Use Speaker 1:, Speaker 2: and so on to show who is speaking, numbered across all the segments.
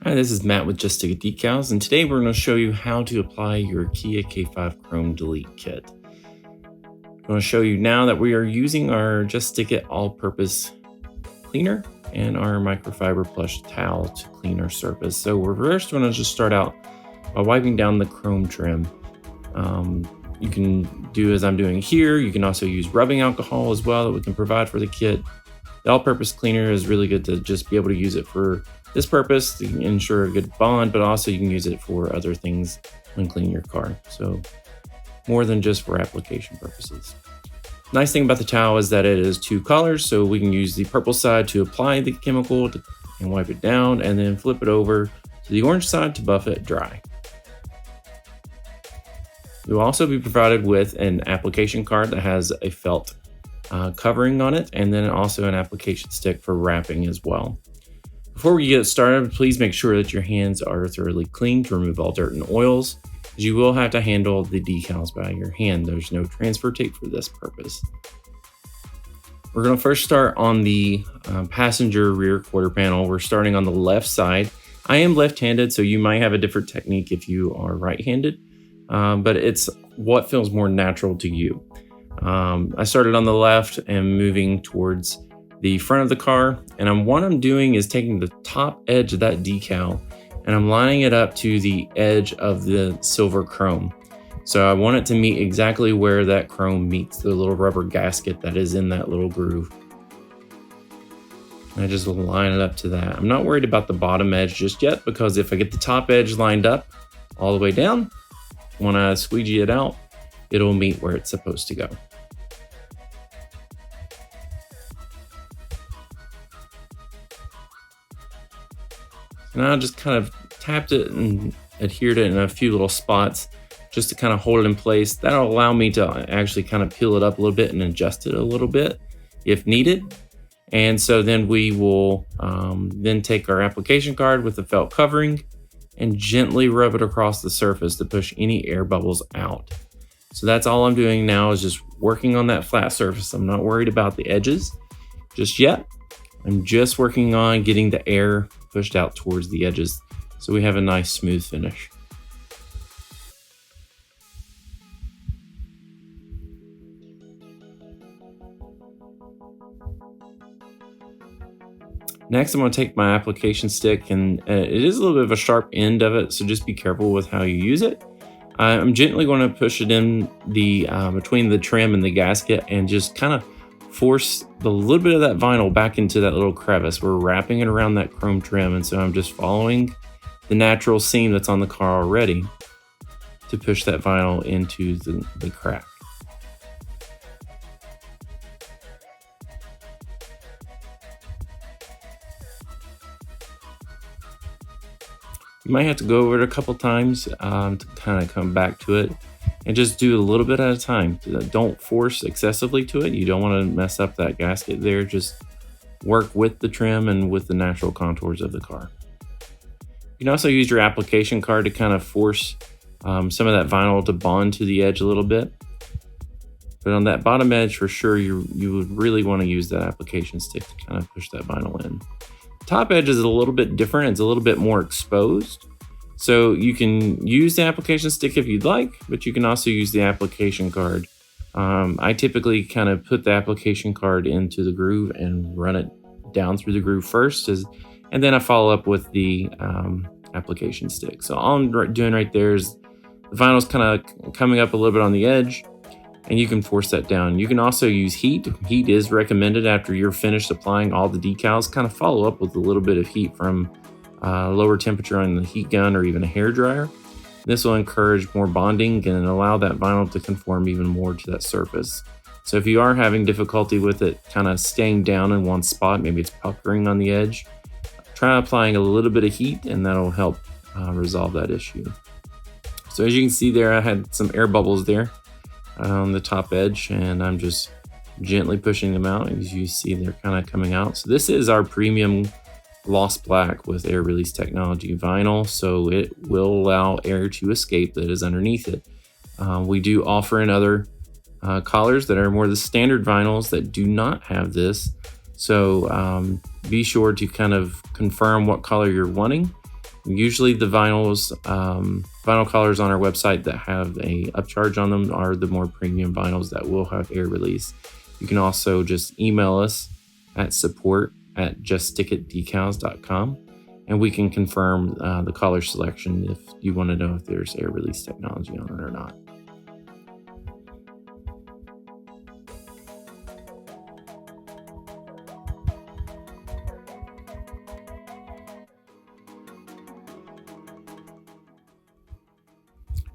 Speaker 1: Hi, this is Matt with Just Stick It Decals, and today we're going to show you how to apply your Kia K5 Chrome Delete Kit. I'm going to show you now that we are using our Just Stick It all-purpose cleaner and our microfiber plush towel to clean our surface. So we're first going to just start out by wiping down the chrome trim. You can do as I'm doing here. You can also use rubbing alcohol as well that we can provide for the kit. The all-purpose cleaner is really good to just be able to use it for this purpose to ensure a good bond, but also you can use it for other things when cleaning your car. So more than just for application purposes. Nice thing about the towel is that it is two colors, so we can use the purple side to apply the chemical and wipe it down, and then flip it over to the orange side to buff it dry. You'll also be provided with an application card that has a felt covering on it, and then also an application stick for wrapping as well. Before we get started, please make sure that your hands are thoroughly clean to remove all dirt and oils, as you will have to handle the decals by your hand. There's no transfer tape for this purpose. We're going to first start on the passenger rear quarter panel. We're starting on the left side. I am left-handed, so you might have a different technique if you are right-handed, but it's what feels more natural to you. I started on the left and moving towards the front of the car, and what I'm doing is taking the top edge of that decal and I'm lining it up to the edge of the silver chrome. So I want it to meet exactly where that chrome meets the little rubber gasket that is in that little groove. I just line it up to that. I'm not worried about the bottom edge just yet, because if I get the top edge lined up all the way down, when I squeegee it out, it'll meet where it's supposed to go. And I just kind of tapped it and adhered it in a few little spots just to kind of hold it in place. That'll allow me to actually kind of peel it up a little bit and adjust it a little bit if needed. And so then we will then take our application card with the felt covering and gently rub it across the surface to push any air bubbles out. So that's all I'm doing now, is just working on that flat surface. I'm not worried about the edges just yet. I'm just working on getting the air pushed out towards the edges so we have a nice smooth finish. Next, I'm going to take my application stick, and it is a little bit of a sharp end of it, so just be careful with how you use it. I'm gently going to push it in the between the trim and the gasket and just kind of force the little bit of that vinyl back into that little crevice. We're wrapping it around that chrome trim, and so I'm just following the natural seam that's on the car already to push that vinyl into the crack. You might have to go over it a couple times to kind of come back to it, and just do a little bit at a time. Don't force excessively to it. You don't want to mess up that gasket there. Just work with the trim and with the natural contours of the car. You can also use your application card to kind of force some of that vinyl to bond to the edge a little bit. But on that bottom edge, for sure, you would really want to use that application stick to kind of push that vinyl in. The top edge is a little bit different. It's a little bit more exposed. So you can use the application stick if you'd like, but you can also use the application card. I typically kind of put the application card into the groove and run it down through the groove first, and then I follow up with the application stick. So all I'm doing right there is the vinyl's kind of coming up a little bit on the edge, and you can force that down. You can also use heat. Heat is recommended after you're finished applying all the decals. Kind of follow up with a little bit of heat from lower temperature on the heat gun or even a hair dryer. This will encourage more bonding and allow that vinyl to conform even more to that surface. So if you are having difficulty with it kind of staying down in one spot, maybe it's puckering on the edge, try applying a little bit of heat, and that'll help resolve that issue. So as you can see there, I had some air bubbles there on the top edge, and I'm just gently pushing them out. As you see, they're kind of coming out. So this is our premium gloss black with air release technology vinyl, so it will allow air to escape that is underneath it. We do offer in other collars that are more the standard vinyls that do not have this. So be sure to kind of confirm what color you're wanting Usually the vinyl collars on our website that have a upcharge on them are the more premium vinyls that will have air release. You can also just email us at support@juststickitdecals.com, and we can confirm the collar selection if you want to know if there's air release technology on it or not.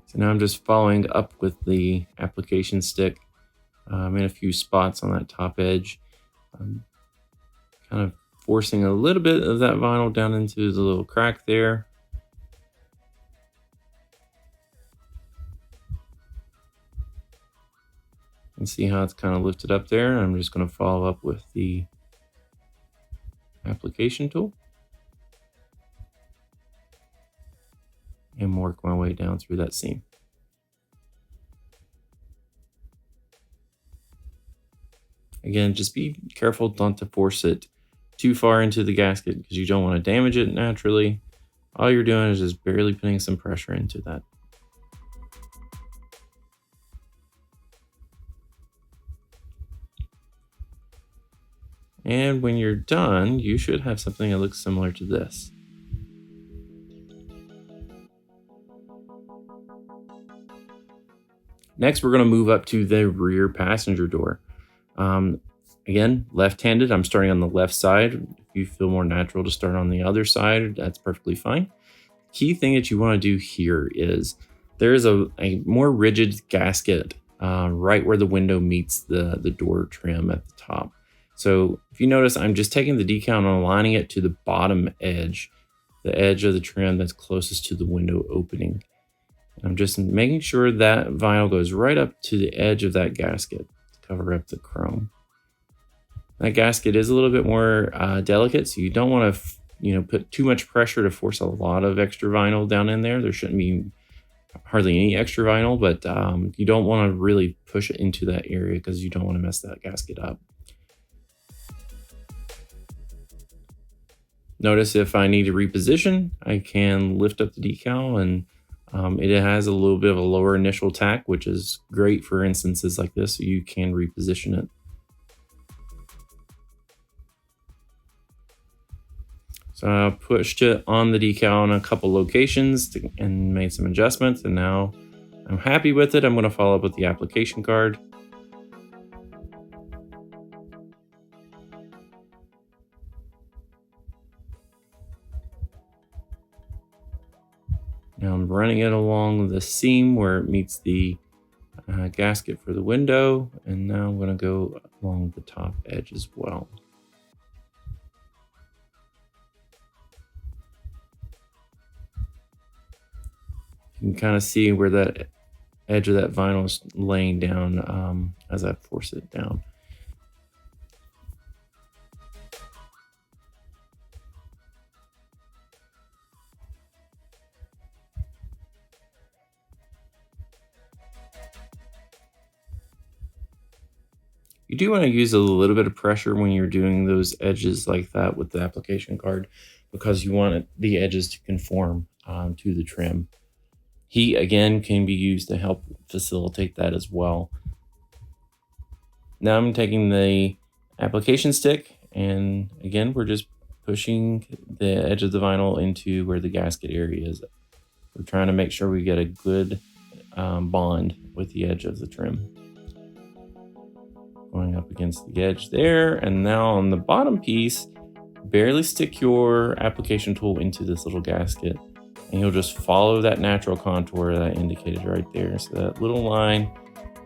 Speaker 1: So now I'm just following up with the application stick in a few spots on that top edge. Kind of forcing a little bit of that vinyl down into the little crack there. And see how it's kind of lifted up there. I'm just going to follow up with the application tool and work my way down through that seam. Again, just be careful not to force it too far into the gasket because you don't want to damage it naturally. All you're doing is just barely putting some pressure into that. And when you're done, you should have something that looks similar to this. Next, we're going to move up to the rear passenger door. Again, left-handed, I'm starting on the left side. If you feel more natural to start on the other side, that's perfectly fine. Key thing that you want to do here is there is a more rigid gasket right where the window meets the door trim at the top. So if you notice, I'm just taking the decal and aligning it to the bottom edge, the edge of the trim that's closest to the window opening. I'm just making sure that vinyl goes right up to the edge of that gasket to cover up the chrome. That gasket is a little bit more delicate, so you don't want to put too much pressure to force a lot of extra vinyl down in there. There shouldn't be hardly any extra vinyl, but you don't want to really push it into that area because you don't want to mess that gasket up. Notice if I need to reposition, I can lift up the decal, and it has a little bit of a lower initial tack, which is great for instances like this, so you can reposition it. So I pushed it on the decal in a couple locations and made some adjustments, and now I'm happy with it. I'm going to follow up with the application card. Now I'm running it along the seam where it meets the gasket for the window, and now I'm going to go along the top edge as well. You can kind of see where that edge of that vinyl is laying down as I force it down. You do want to use a little bit of pressure when you're doing those edges like that with the application card because you want the edges to conform to the trim. Heat, again, can be used to help facilitate that as well. Now I'm taking the application stick, and again, we're just pushing the edge of the vinyl into where the gasket area is. We're trying to make sure we get a good bond with the edge of the trim. Going up against the edge there, and now on the bottom piece, barely stick your application tool into this little gasket, and you'll just follow that natural contour that I indicated right there. So that little line.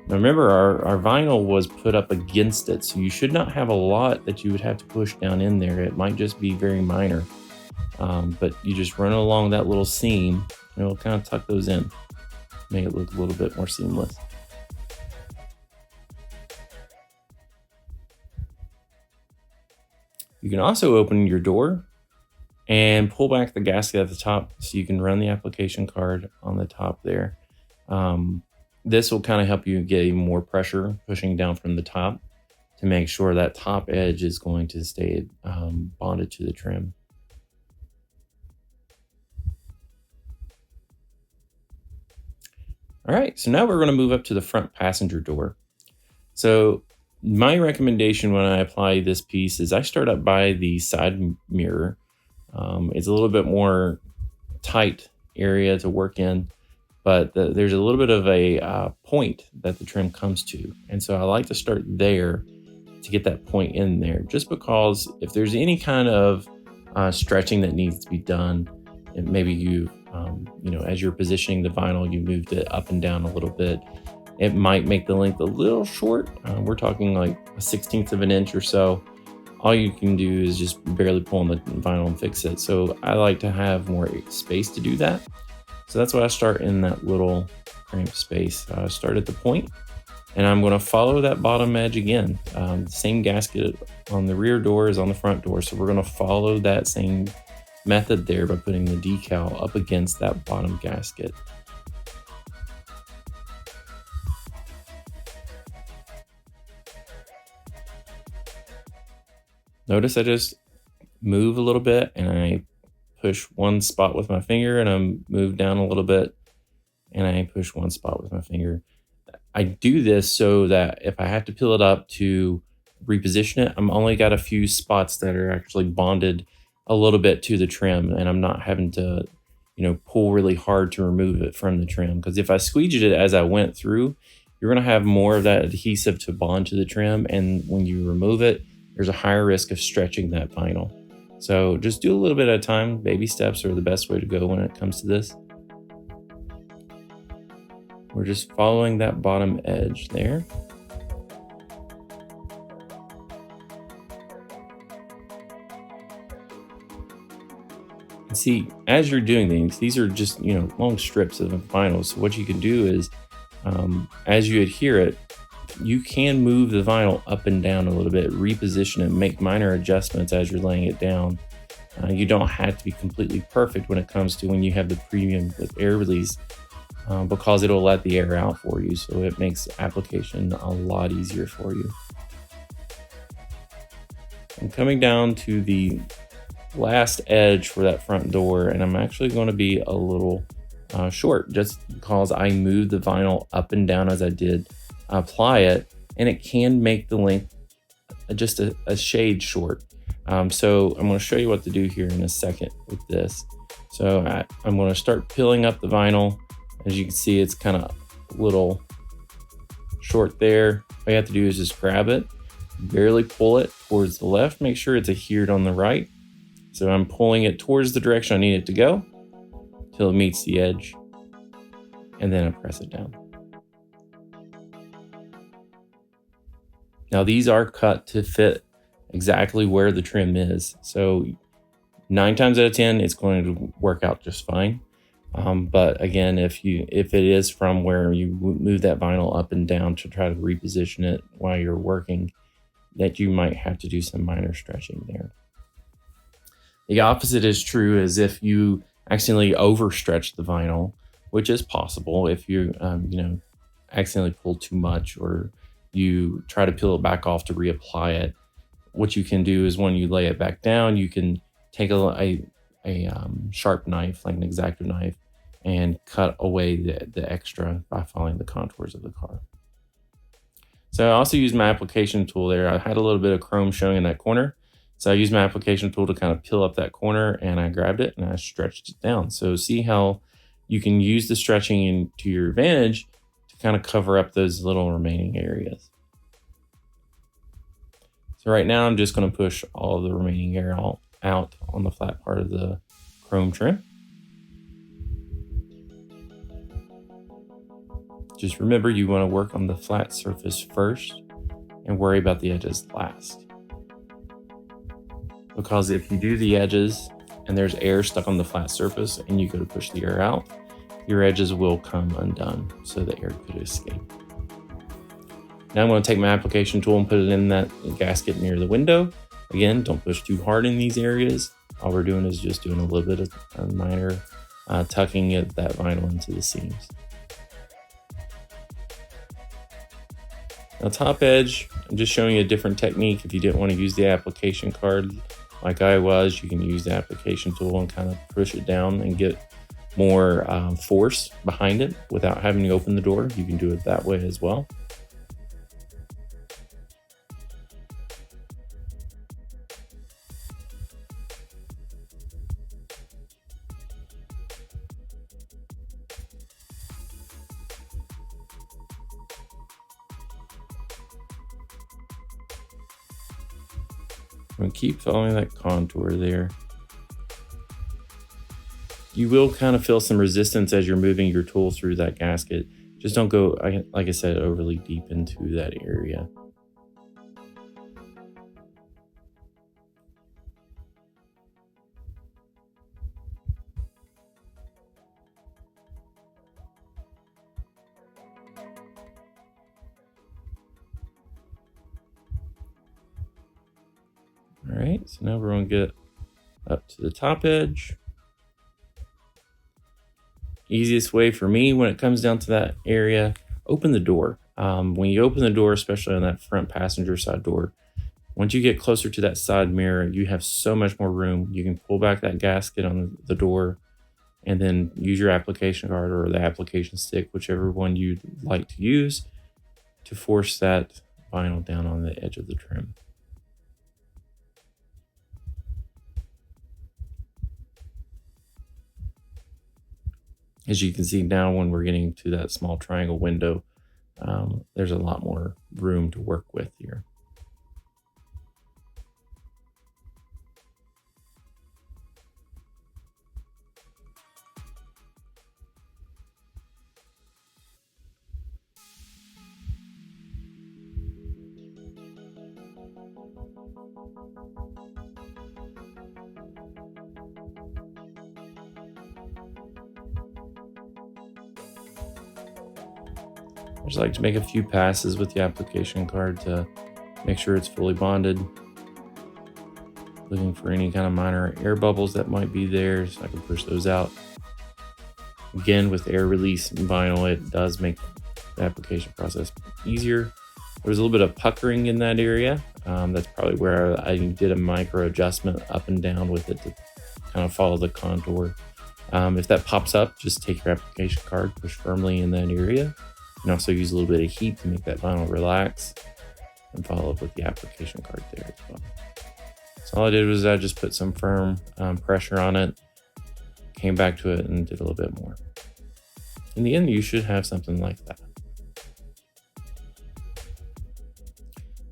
Speaker 1: Now remember, our vinyl was put up against it, so you should not have a lot that you would have to push down in there. It might just be very minor, but you just run along that little seam, and it'll kind of tuck those in, make it look a little bit more seamless. You can also open your door and pull back the gasket at the top so you can run the application card on the top there. This will kind of help you get even more pressure pushing down from the top to make sure that top edge is going to stay bonded to the trim. All right, so now we're going to move up to the front passenger door. So my recommendation when I apply this piece is I start up by the side mirror. It's a little bit more tight area to work in, but there's a little bit of a point that the trim comes to. And so I like to start there to get that point in there, just because if there's any kind of stretching that needs to be done, and maybe as you're positioning the vinyl, you moved it up and down a little bit, it might make the length a little short. We're talking like a 1/16 of an inch or so. All you can do is just barely pull on the vinyl and fix it. So I like to have more space to do that. So that's why I start in that little cramped space. I start at the point, and I'm going to follow that bottom edge again. The same gasket on the rear door is on the front door. So we're going to follow that same method there by putting the decal up against that bottom gasket. Notice I just move a little bit and I push one spot with my finger, and I move down a little bit and I push one spot with my finger. I do this so that if I have to peel it up to reposition it, I'm only got a few spots that are actually bonded a little bit to the trim, and I'm not having to, pull really hard to remove it from the trim. Because if I squeegeed it as I went through, you're going to have more of that adhesive to bond to the trim, and when you remove it, there's a higher risk of stretching that vinyl. So just do a little bit at a time. Baby steps are the best way to go when it comes to this. We're just following that bottom edge there. And see, as you're doing these are just, long strips of vinyl. So what you can do is, as you adhere it, you can move the vinyl up and down a little bit, reposition it, make minor adjustments as you're laying it down. You don't have to be completely perfect when it comes to when you have the premium with air release, because it'll let the air out for you. So it makes application a lot easier for you. I'm coming down to the last edge for that front door, and I'm actually going to be a little short just because I moved the vinyl up and down as I did apply it, and it can make the length just a shade short. So I'm going to show you what to do here in a second with this. So I'm going to start peeling up the vinyl. As you can see, it's kind of a little short there. All you have to do is just grab it, barely pull it towards the left, make sure it's adhered on the right. So I'm pulling it towards the direction I need it to go till it meets the edge, and then I press it down. Now these are cut to fit exactly where the trim is. So 9 times out of 10, it's going to work out just fine. But again, if it is from where you move that vinyl up and down to try to reposition it while you're working, that you might have to do some minor stretching there. The opposite is true, as if you accidentally overstretch the vinyl, which is possible if you accidentally pull too much, or you try to peel it back off to reapply it. What you can do is when you lay it back down, you can take a sharp knife, like an X-Acto knife, and cut away the extra by following the contours of the car. So I also used my application tool there. I had a little bit of chrome showing in that corner. So I used my application tool to kind of peel up that corner, and I grabbed it and I stretched it down. So see how you can use the stretching to your advantage to kind of cover up those little remaining areas. So right now I'm just going to push all the remaining air out on the flat part of the chrome trim. Just remember, you want to work on the flat surface first and worry about the edges last. Because if you do the edges and there's air stuck on the flat surface and you go to push the air out, your edges will come undone, so the air could escape. Now I'm going to take my application tool and put it in that gasket near the window. Again, don't push too hard in these areas. All we're doing is just doing a little bit of a minor tucking of that vinyl into the seams. Now top edge, I'm just showing you a different technique. If you didn't want to use the application card like I was, you can use the application tool and kind of push it down and get more force behind it without having to open the door, you can do it that way as well. And keep following that contour there. You will kind of feel some resistance as you're moving your tool through that gasket. Just don't go, like I said, overly deep into that area. All right, so now we're going to get up to the top edge. Easiest way for me when it comes down to that area, open the door. When you open the door, especially on that front passenger side door, once you get closer to that side mirror, you have so much more room. You can pull back that gasket on the door and then use your application card or the application stick, whichever one you'd like to use, to force that vinyl down on the edge of the trim. As you can see now, when we're getting to that small triangle window, there's a lot more room to work with here. I just like to make a few passes with the application card to make sure it's fully bonded. Looking for any kind of minor air bubbles that might be there, so I can push those out. Again, with air release vinyl, it does make the application process easier. There's a little bit of puckering in that area. That's probably where I did a micro adjustment up and down with it to kind of follow the contour. If that pops up, just take your application card, push firmly in that area. And also use a little bit of heat to make that vinyl relax, and follow up with the application card there as well. So all I did was I just put some firm pressure on it, came back to it and did a little bit more. In the end, you should have something like that.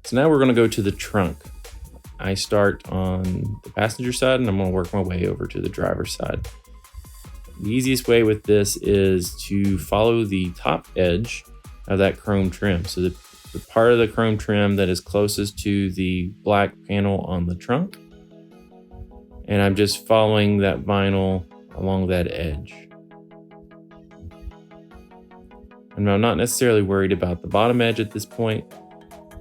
Speaker 1: So now we're going to go to the trunk. I start on the passenger side and I'm going to work my way over to the driver's side. The easiest way with this is to follow the top edge of that chrome trim. So the part of the chrome trim that is closest to the black panel on the trunk. And I'm just following that vinyl along that edge. And I'm not necessarily worried about the bottom edge at this point,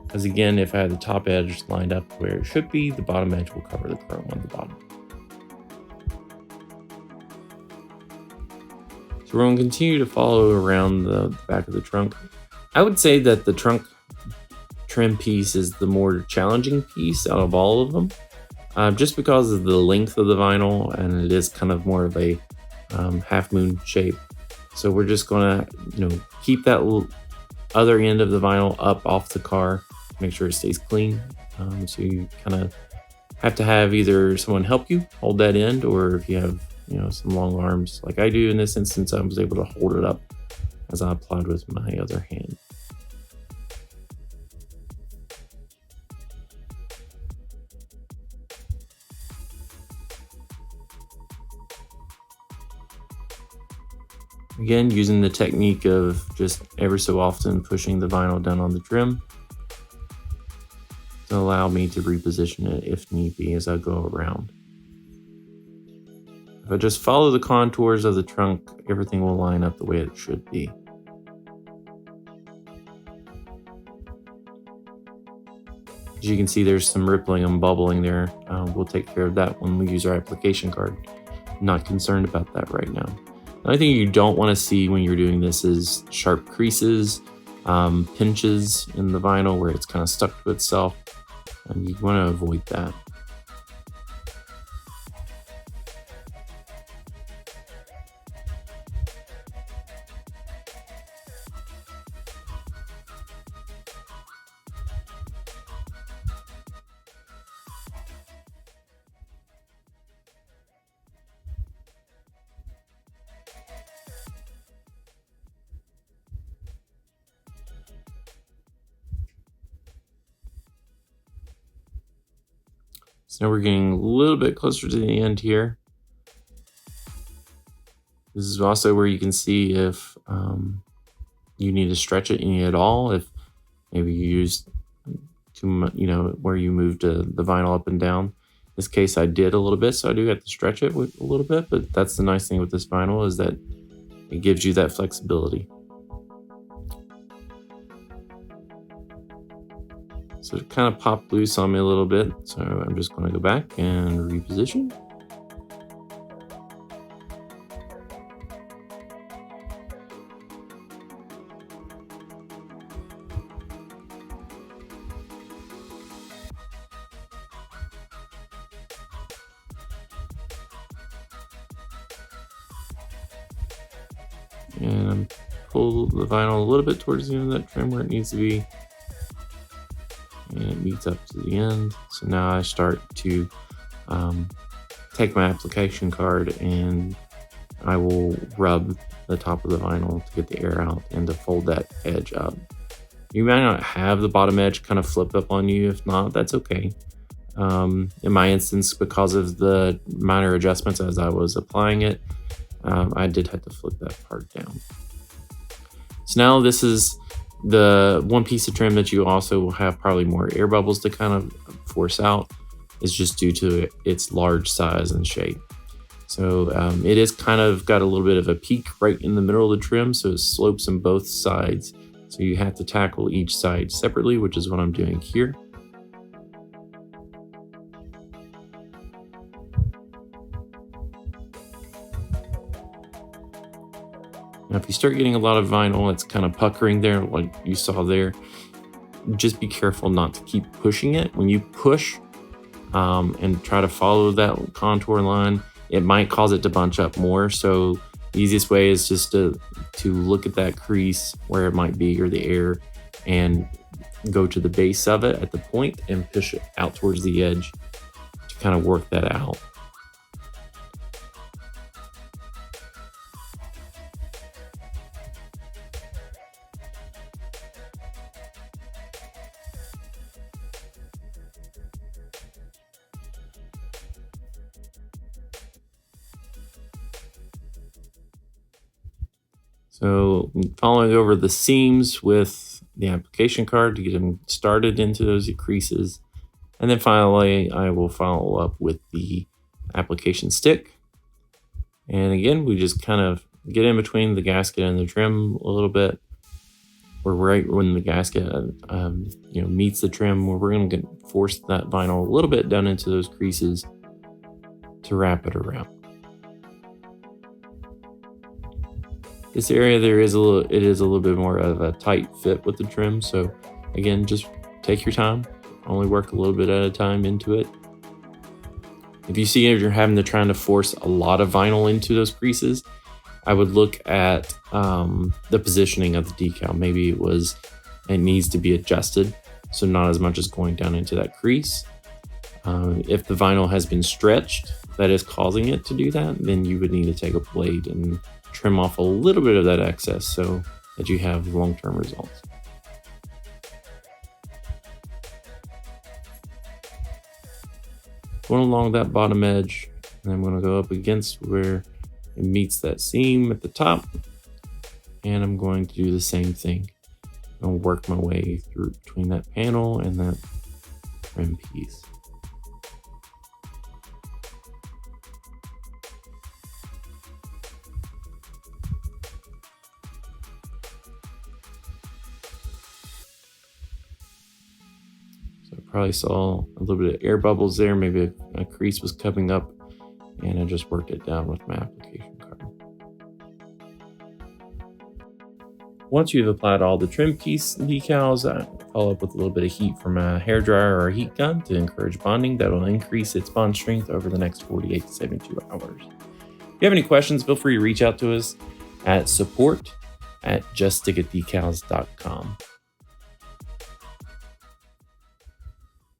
Speaker 1: because again, if I had the top edge lined up where it should be, the bottom edge will cover the chrome on the bottom. So we're going to continue to follow around the back of the trunk. I would say that the trunk trim piece is the more challenging piece out of all of them, just because of the length of the vinyl, and it is kind of more of a half moon shape. So we're just going to, keep that other end of the vinyl up off the car, make sure it stays clean. So you kind of have to have either someone help you hold that end, or if you have some long arms like I do in this instance, I was able to hold it up as I applied with my other hand. Again, using the technique of just ever so often pushing the vinyl down on the trim to allow me to reposition it if need be as I go around. If I just follow the contours of the trunk, everything will line up the way it should be. As you can see, there's some rippling and bubbling there. We'll take care of that when we use our application card. I'm not concerned about that right now. The only thing you don't want to see when you're doing this is sharp creases, pinches in the vinyl where it's kind of stuck to itself. And you want to avoid that. So now we're getting a little bit closer to the end here. This is also where you can see if you need to stretch it any at all. If maybe you used too much, where you moved the vinyl up and down. In this case, I did a little bit, so I do have to stretch it with a little bit, but that's the nice thing with this vinyl is that it gives you that flexibility. So it kind of popped loose on me a little bit, so I'm just going to go back and reposition. And pull the vinyl a little bit towards the end of that trim where it needs to be. And it meets up to the end. So now I start to take my application card and I will rub the top of the vinyl to get the air out and to fold that edge up. You might not have the bottom edge kind of flip up on you. If not, that's okay. In my instance, because of the minor adjustments as I was applying it, I did have to flip that part down. So now this is the one piece of trim that you also will have probably more air bubbles to kind of force out, is just due to its large size and shape. So it is kind of got a little bit of a peak right in the middle of the trim, so it slopes on both sides. So you have to tackle each side separately, which is what I'm doing here. Now, if you start getting a lot of vinyl, it's kind of puckering there, like you saw there. Just be careful not to keep pushing it. When you push and try to follow that contour line, it might cause it to bunch up more. So the easiest way is just to look at that crease where it might be, or the air, and go to the base of it at the point and push it out towards the edge to kind of work that out. So following over the seams with the application card to get them started into those creases. And then finally, I will follow up with the application stick. And again, we just kind of get in between the gasket and the trim a little bit. We're right when the gasket meets the trim, where we're going to force that vinyl a little bit down into those creases to wrap it around. This area it is a little bit more of a tight fit with the trim. So again, just take your time, only work a little bit at a time into it. If you see you're having to trying to force a lot of vinyl into those creases, I would look at the positioning of the decal. Maybe it needs to be adjusted, so not as much as going down into that crease. If the vinyl has been stretched, that is causing it to do that, then you would need to take a blade and trim off a little bit of that excess so that you have long-term results. Going along that bottom edge, and I'm going to go up against where it meets that seam at the top, and I'm going to do the same thing. I'll work my way through between that panel and that trim piece. Probably saw a little bit of air bubbles there. Maybe a crease was coming up, and I just worked it down with my application card. Once you've applied all the trim piece decals, I follow up with a little bit of heat from a hairdryer or a heat gun to encourage bonding. That will increase its bond strength over the next 48 to 72 hours. If you have any questions, feel free to reach out to us at support@juststickitdecals.com.